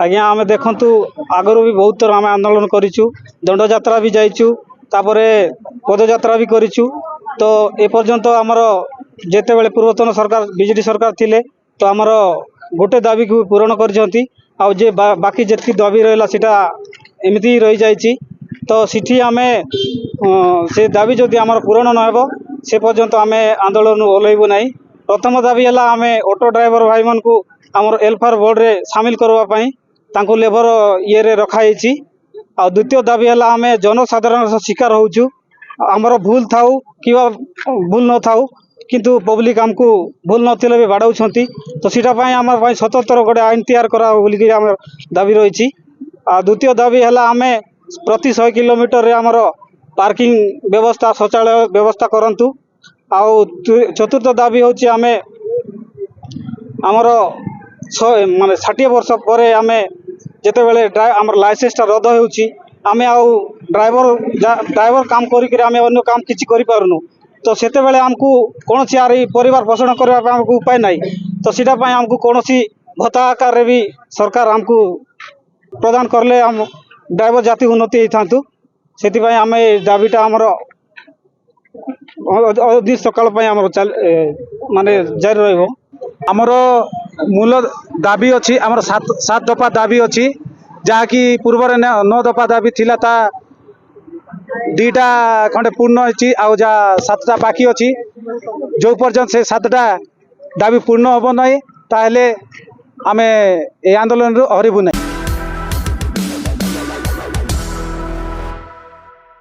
आज्ञा आम देखु आगु भी बहुत थर आम आंदोलन करूँ दंड यात्रा भी जाइचु तापरे पदयात्रा भी करूँ। तो एपर्यंत आमर जिते बड़े पूर्वतन सरकार बीजेडी सरकार थिले तो आमर गोटे दाबी को पूरण कर बाकी जी दाबी रहा सीटा एमती रही जाइए। तो सिठी आम से दाबी जदि आमर पूरण न हो से पर्यंत आम आंदोलन ओह्लैबू ना। प्रथम दाबी है आम ऑटो ड्राइवर भाई मान को आमर एलफार बोर्ड रे सामिल करने लेबर ये रखाई। आ द्वितीय दाबी है आम जनसाधारण शिकार होचु आमर भूल थाउ कि भूल न थाउ किंतु पब्लिक आमको भूल नथिले भी बाड़ाउछंती। तो सीटापाई आम सतर्तर गोटे आईन तैयार करा बोलिकी आम दाबी रही। द्वितीय दाबी है आम प्रति 100 किलोमीटर रे आमर पार्किंग व्यवस्था शौचालय व्यवस्था करंतु। आउ चतुर्थ दाबी होची आम आमर माने 60 वर्ष पर आम जिते बड़े आमर लाइसेंसटा रद्द होची आम आउ ड्राइवर काम करिक आम अन्य काम किसी करूँ। तो सेते बेले आमको कौन सी यार परिवार पोषण करने आमको उपाय ना। तो सीटापाई आमको कौन सी भत्ता आकार रे भी सरकार आमको प्रदान करले आम ड्राइवर जाति उन्नति होता। से आम दाबीटा आमर अवधि सकाल माने जारी रही। आमर मूल दाबी अच्छी आमर सात दफा दाबी अच्छी जहाँकि पूर्व 9 दफा दाबी थिला ता 2टा खंडे पूर्ण होती आउ जा 7टा बाकी अच्छी जो पर्यंत से 7टा दाबी पूर्ण हम ना ताहले आमे ए आंदोलन रू हरिबू ना।